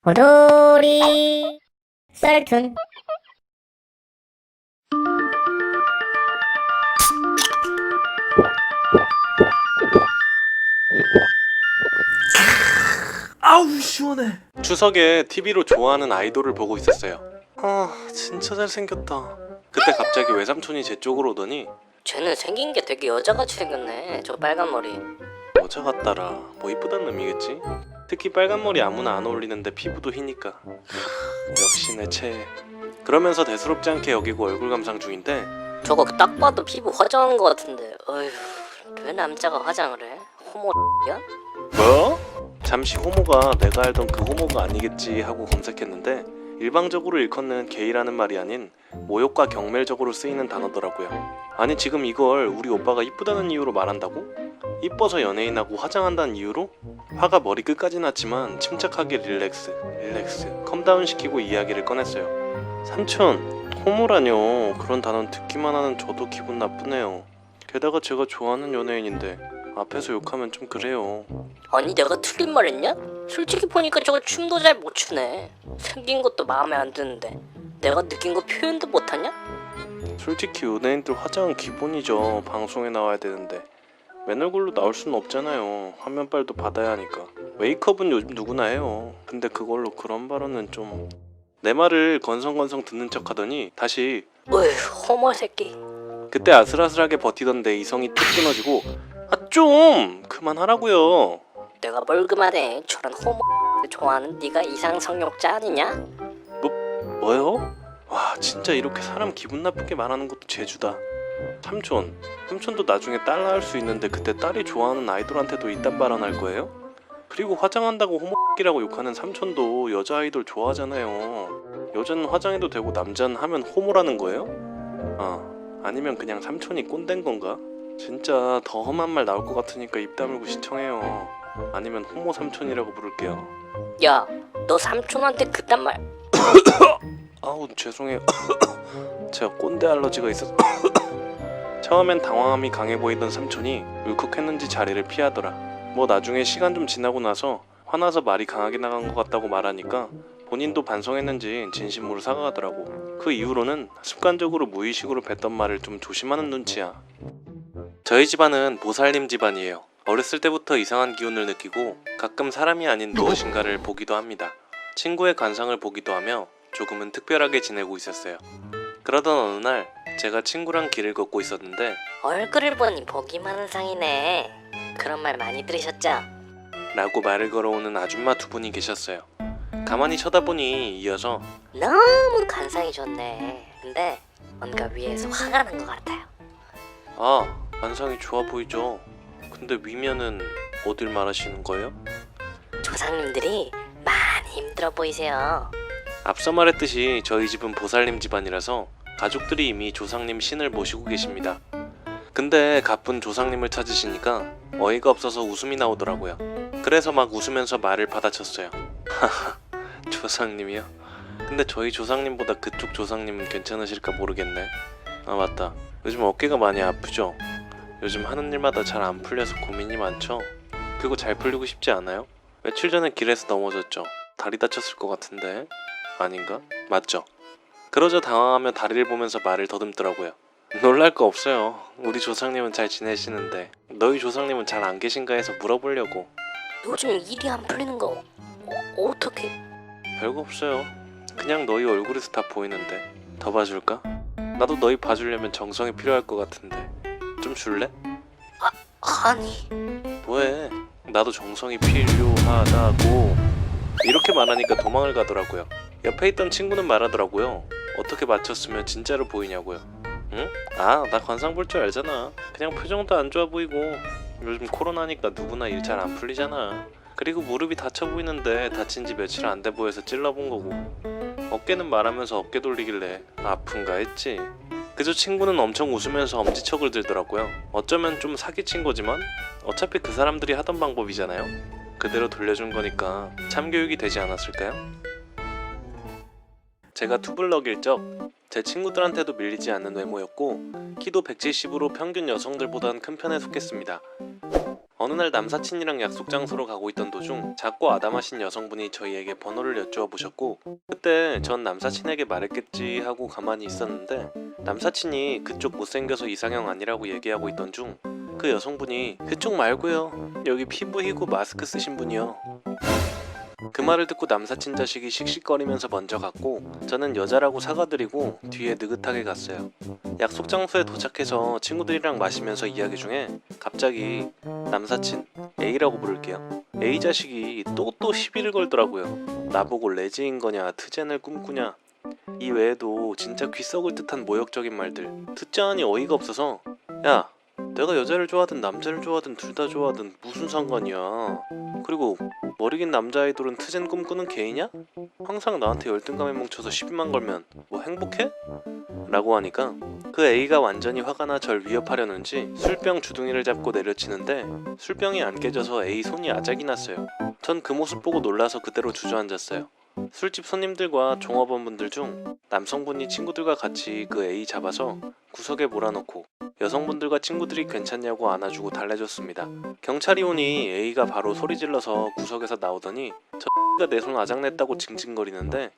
호돌이 썰툰. 아우 시원해. 추석에 TV로 좋아하는 아이돌을 보고 있었어요. 진짜 잘생겼다. 그때 갑자기 외삼촌이 제 쪽으로 오더니 쟤는 생긴 게 되게 여자같이 생겼네. 저 빨간 머리. 여자 같다라 뭐 이쁘다는 의미겠지? 특히 빨간 머리 아무나 안 어울리는데 피부도 희니까 역시 내 최애. 그러면서 대수롭지 않게 여기고 얼굴 감상 중인데 저거 딱 봐도 피부 화장한 것 같은데. 어휴, 왜 남자가 화장을 해? 호모야? 뭐? 잠시 호모가 내가 알던 그 호모가 아니겠지 하고 검색했는데 일방적으로 일컫는 게이라는 말이 아닌 모욕과 경멸적으로 쓰이는 단어더라고요. 아니 지금 이걸 우리 오빠가 이쁘다는 이유로 말한다고? 이뻐서 연예인하고 화장한다는 이유로? 화가 머리 끝까지 났지만 침착하게 릴렉스 컴다운 시키고 이야기를 꺼냈어요. 삼촌, 호모라뇨. 그런 단어는 듣기만 하는 저도 기분 나쁘네요. 게다가 제가 좋아하는 연예인인데 앞에서 욕하면 좀 그래요. 아니 내가 틀린 말 했냐? 솔직히 보니까 저거 춤도 잘 못 추네. 생긴 것도 마음에 안 드는데 내가 느낀 거 표현도 못하냐? 솔직히 연예인들 화장은 기본이죠. 방송에 나와야 되는데 맨 얼굴로 나올 수는 없잖아요. 화면빨도 받아야 하니까. 메이크업은 요즘 누구나 해요. 근데 그걸로 그런 발언은 좀... 내 말을 건성건성 듣는 척 하더니 다시 어휴, 호모 새끼. 그때 아슬아슬하게 버티던데 이성이 뚝 끊어지고 좀 그만하라고요. 내가 뭘 그만해. 저런 호모 좋아하는 네가 이상성욕자 아니냐? 뭐요? 와 진짜 이렇게 사람 기분 나쁘게 말하는 것도 재주다. 삼촌도 나중에 딸 낳을 수 있는데 그때 딸이 좋아하는 아이돌한테도 이딴 발언할 거예요? 그리고 화장한다고 호모끼라고 욕하는 삼촌도 여자 아이돌 좋아하잖아요. 여자는 화장해도 되고 남자는 하면 호모라는 거예요? 아니면 그냥 삼촌이 꼰대인 건가? 진짜 더 험한 말 나올 것 같으니까 입 다물고 신청해요. 아니면 호모 삼촌이라고 부를게요. 야, 너 삼촌한테 그딴 말... 아우 죄송해요. 제가 꼰대 알러지가 있어서. 처음엔 당황함이 강해 보이던 삼촌이 울컥했는지 자리를 피하더라. 뭐 나중에 시간 좀 지나고 나서 화나서 말이 강하게 나간 것 같다고 말하니까 본인도 반성했는지 진심으로 사과하더라고. 그 이후로는 습관적으로 무의식으로 뱉던 말을 좀 조심하는 눈치야. 저희 집안은 보살님 집안이에요. 어렸을 때부터 이상한 기운을 느끼고 가끔 사람이 아닌 무엇인가를 보기도 합니다. 친구의 관상을 보기도 하며 조금은 특별하게 지내고 있었어요. 그러던 어느 날 제가 친구랑 길을 걷고 있었는데 얼굴을 보니 복이 많은 상이네. 그런 말 많이 들으셨죠? 라고 말을 걸어오는 아줌마 두 분이 계셨어요. 가만히 쳐다보니 이어서 너무 관상이 좋네. 근데 뭔가 위에서 화가 난 것 같아요. 관상이 좋아 보이죠? 근데 위면은 어딜 말하시는 거예요? 조상님들이 많이 힘들어 보이세요. 앞서 말했듯이 저희 집은 보살님 집안이라서 가족들이 이미 조상님 신을 모시고 계십니다. 근데 가쁜 조상님을 찾으시니까 어이가 없어서 웃음이 나오더라고요. 그래서 막 웃으면서 말을 받아쳤어요. 하하, 조상님이요? 근데 저희 조상님보다 그쪽 조상님은 괜찮으실까 모르겠네. 맞다. 요즘 어깨가 많이 아프죠? 요즘 하는 일마다 잘 안 풀려서 고민이 많죠? 그거 잘 풀리고 싶지 않아요? 며칠 전에 길에서 넘어졌죠? 다리 다쳤을 것 같은데? 아닌가? 맞죠? 그러자 당황하며 다리를 보면서 말을 더듬더라고요. 놀랄 거 없어요. 우리 조상님은 잘 지내시는데 너희 조상님은 잘 안 계신가 해서 물어보려고. 요즘 일이 안 풀리는 거 어떻게? 별거 없어요. 그냥 너희 얼굴에서 다 보이는데. 더 봐줄까? 나도 너희 봐주려면 정성이 필요할 것 같은데 좀 줄래? 아니 뭐해? 나도 정성이 필요하다고. 이렇게 말하니까 도망을 가더라고요. 옆에 있던 친구는 말하더라고요. 어떻게 맞췄으면 진짜로 보이냐고요. 응? 나 관상 볼 줄 알잖아. 그냥 표정도 안 좋아 보이고 요즘 코로나니까 누구나 일 잘 안 풀리잖아. 그리고 무릎이 다쳐 보이는데 다친 지 며칠 안 돼 보여서 찔러본 거고 어깨는 말하면서 어깨 돌리길래 아픈가 했지. 그저 친구는 엄청 웃으면서 엄지척을 들더라고요. 어쩌면 좀 사기친 거지만 어차피 그 사람들이 하던 방법이잖아요. 그대로 돌려준 거니까 참교육이 되지 않았을까요? 제가 투블럭일 적 제 친구들한테도 밀리지 않는 외모였고 키도 170으로 평균 여성들보단 큰 편에 속했습니다. 어느 날 남사친이랑 약속 장소로 가고 있던 도중 작고 아담하신 여성분이 저희에게 번호를 여쭈어 보셨고, 그때 전 남사친에게 말했겠지 하고 가만히 있었는데 남사친이 그쪽 못생겨서 이상형 아니라고 얘기하고 있던 중 그 여성분이 그쪽 말고요, 여기 피부 희고 마스크 쓰신 분이요. 그 말을 듣고 남사친 자식이 씩씩거리면서 먼저 갔고 저는 여자라고 사과드리고 뒤에 느긋하게 갔어요. 약속 장소에 도착해서 친구들이랑 마시면서 이야기 중에 갑자기 남사친, A라고 부를게요, A 자식이 또 시비를 걸더라고요. 나보고 레즈인 거냐 트젠을 꿈꾸냐, 이 외에도 진짜 귀 썩을 듯한 모욕적인 말들 듣자하니 어이가 없어서, 야, 내가 여자를 좋아하든 남자를 좋아하든 둘 다 좋아하든 무슨 상관이야. 그리고 머리 긴 남자 아이돌은 트젠 꿈꾸는 개이냐? 항상 나한테 열등감에 뭉쳐서 시비만 걸면 뭐 행복해? 라고 하니까 그 A가 완전히 화가 나 절 위협하려는지 술병 주둥이를 잡고 내려치는데 술병이 안 깨져서 A 손이 아작이 났어요. 전 그 모습 보고 놀라서 그대로 주저앉았어요. 술집 손님들과 종업원분들 중 남성분이 친구들과 같이 그 A 잡아서 구석에 몰아넣고 여성분들과 친구들이 괜찮냐고 안아주고 달래줬습니다. 경찰이 오니 A가 바로 소리질러서 구석에서 나오더니 저 X가 내 손 아작냈다고 징징거리는데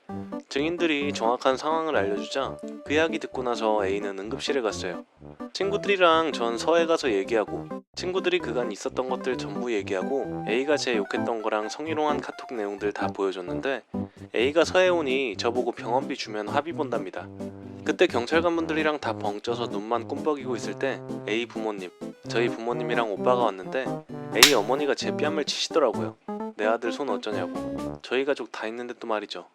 증인들이 정확한 상황을 알려주자 그 이야기 듣고 나서 A는 응급실에 갔어요. 친구들이랑 전 서에 가서 얘기하고 친구들이 그간 있었던 것들 전부 얘기하고 A가 제 욕했던 거랑 성희롱한 카톡 내용들 다 보여줬는데 A가 서에 오니 저보고 병원비 주면 합의 본답니다. 그때 경찰관분들이랑 다 벙쪄서 눈만 꿈뻑이고 있을 때 A 부모님, 저희 부모님이랑 오빠가 왔는데 A 어머니가 제 뺨을 치시더라고요. 내 아들 손 어쩌냐고. 저희 가족 다 있는데 또 말이죠.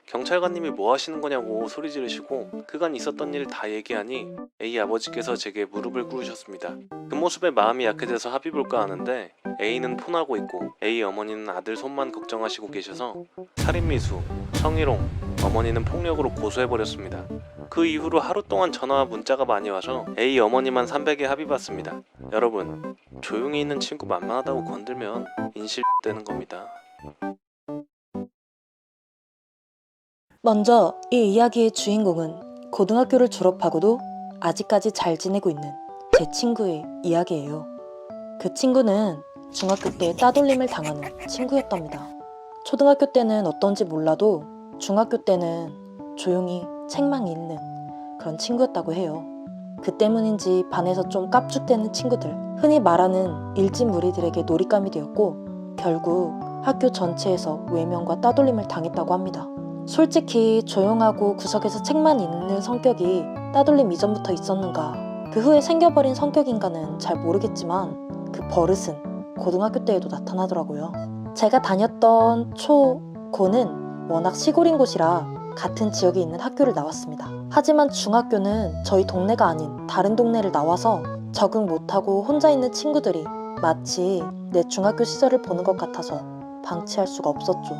경찰관님이 뭐 하시는 거냐고 소리 지르시고 그간 있었던 일 다 얘기하니 A 아버지께서 제게 무릎을 꿇으셨습니다. 그 모습에 마음이 약해져서 합의 볼까 하는데 A는 폰하고 있고 A 어머니는 아들 손만 걱정하시고 계셔서 살인미수, 성희롱, 어머니는 폭력으로 고소해버렸습니다. 그 이후로 하루 동안 전화와 문자가 많이 와서 A 어머니만 300에 합의받습니다. 여러분, 조용히 있는 친구 만만하다고 건들면 인실되는 겁니다. 먼저 이 이야기의 주인공은 고등학교를 졸업하고도 아직까지 잘 지내고 있는 제 친구의 이야기예요. 그 친구는 중학교 때 따돌림을 당하는 친구였답니다. 초등학교 때는 어떤지 몰라도 중학교 때는 조용히 책만 읽는 그런 친구였다고 해요. 그 때문인지 반에서 좀 깝죽대는 친구들, 흔히 말하는 일진무리들에게 놀잇감이 되었고 결국 학교 전체에서 외면과 따돌림을 당했다고 합니다. 솔직히 조용하고 구석에서 책만 읽는 성격이 따돌림 이전부터 있었는가, 그 후에 생겨버린 성격인가는 잘 모르겠지만 그 버릇은 고등학교 때에도 나타나더라고요. 제가 다녔던 초, 고는 워낙 시골인 곳이라 같은 지역에 있는 학교를 나왔습니다. 하지만 중학교는 저희 동네가 아닌 다른 동네를 나와서 적응 못하고 혼자 있는 친구들이 마치 내 중학교 시절을 보는 것 같아서 방치할 수가 없었죠.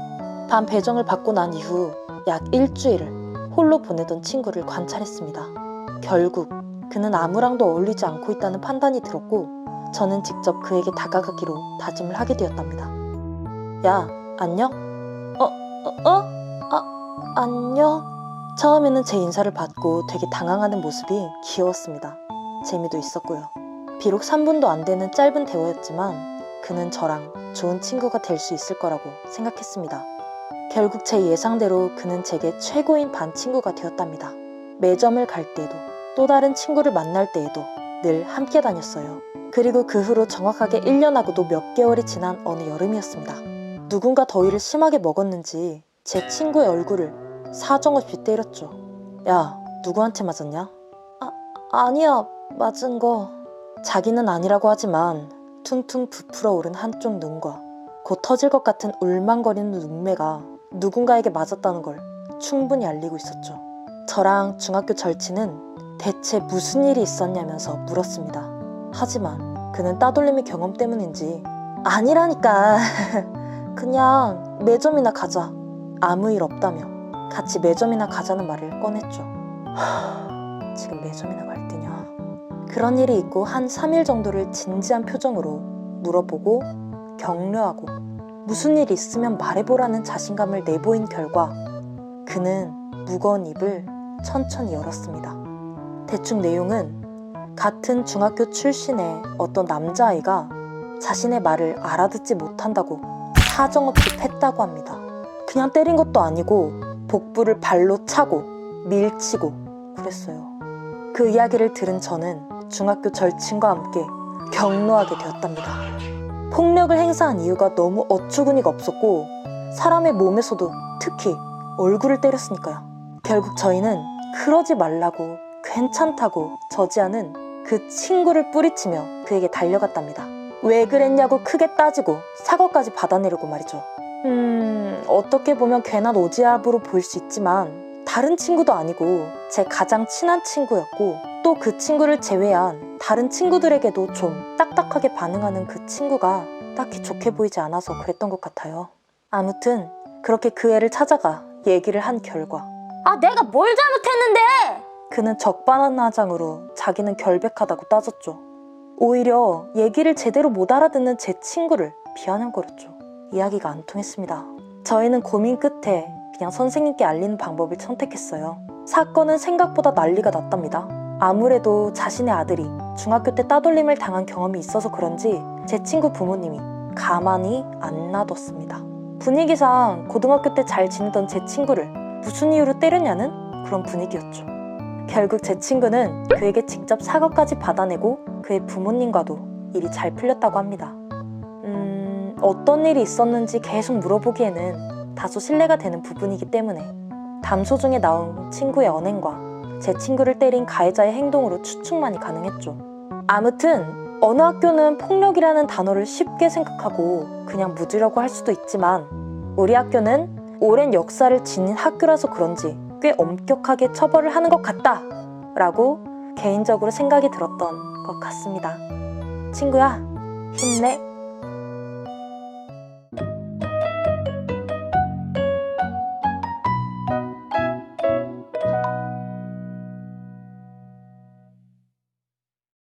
반 배정을 받고 난 이후 약 일주일을 홀로 보내던 친구를 관찰했습니다. 결국 그는 아무랑도 어울리지 않고 있다는 판단이 들었고 저는 직접 그에게 다가가기로 다짐을 하게 되었답니다. 야, 안녕? 안녕? 처음에는 제 인사를 받고 되게 당황하는 모습이 귀여웠습니다. 재미도 있었고요. 비록 3분도 안 되는 짧은 대화였지만 그는 저랑 좋은 친구가 될 수 있을 거라고 생각했습니다. 결국 제 예상대로 그는 제게 최고인 반 친구가 되었답니다. 매점을 갈 때도 또 다른 친구를 만날 때에도 늘 함께 다녔어요. 그리고 그 후로 정확하게 1년하고도 몇 개월이 지난 어느 여름이었습니다. 누군가 더위를 심하게 먹었는지 제 친구의 얼굴을 사정없이 때렸죠. 야, 누구한테 맞았냐? 아니야, 맞은 거. 자기는 아니라고 하지만 퉁퉁 부풀어 오른 한쪽 눈과 곧 터질 것 같은 울망거리는 눈매가 누군가에게 맞았다는 걸 충분히 알리고 있었죠. 저랑 중학교 절친은 대체 무슨 일이 있었냐면서 물었습니다. 하지만 그는 따돌림의 경험 때문인지 아니라니까 그냥 매점이나 가자, 아무 일 없다며 같이 매점이나 가자는 말을 꺼냈죠. 지금 매점이나 갈 때냐. 그런 일이 있고 한 3일 정도를 진지한 표정으로 물어보고 격려하고 무슨 일 있으면 말해보라는 자신감을 내보인 결과 그는 무거운 입을 천천히 열었습니다. 대충 내용은 같은 중학교 출신의 어떤 남자아이가 자신의 말을 알아듣지 못한다고 사정없이 팼다고 합니다. 그냥 때린 것도 아니고 복부를 발로 차고 밀치고 그랬어요. 그 이야기를 들은 저는 중학교 절친과 함께 경로하게 되었답니다. 폭력을 행사한 이유가 너무 어처구니가 없었고 사람의 몸에서도 특히 얼굴을 때렸으니까요. 결국 저희는 그러지 말라고 괜찮다고 저지하는 그 친구를 뿌리치며 그에게 달려갔답니다. 왜 그랬냐고 크게 따지고 사과까지 받아내려고 말이죠. 어떻게 보면 괜한 오지랖으로 보일 수 있지만 다른 친구도 아니고 제 가장 친한 친구였고 또 그 친구를 제외한 다른 친구들에게도 좀 딱딱하게 반응하는 그 친구가 딱히 좋게 보이지 않아서 그랬던 것 같아요. 아무튼 그렇게 그 애를 찾아가 얘기를 한 결과 내가 뭘 잘못했는데? 그는 적반하장으로 자기는 결백하다고 따졌죠. 오히려 얘기를 제대로 못 알아듣는 제 친구를 비아냥거렸죠. 이야기가 안 통했습니다. 저희는 고민 끝에 그냥 선생님께 알리는 방법을 선택했어요. 사건은 생각보다 난리가 났답니다. 아무래도 자신의 아들이 중학교 때 따돌림을 당한 경험이 있어서 그런지 제 친구 부모님이 가만히 안 놔뒀습니다. 분위기상 고등학교 때 잘 지내던 제 친구를 무슨 이유로 때렸냐는 그런 분위기였죠. 결국 제 친구는 그에게 직접 사과까지 받아내고 그의 부모님과도 일이 잘 풀렸다고 합니다. 어떤 일이 있었는지 계속 물어보기에는 다소 신뢰가 되는 부분이기 때문에 담소 중에 나온 친구의 언행과 제 친구를 때린 가해자의 행동으로 추측만이 가능했죠. 아무튼 어느 학교는 폭력이라는 단어를 쉽게 생각하고 그냥 묻으려고 할 수도 있지만 우리 학교는 오랜 역사를 지닌 학교라서 그런지 꽤 엄격하게 처벌을 하는 것 같다 라고 개인적으로 생각이 들었던 것 같습니다. 친구야, 힘내.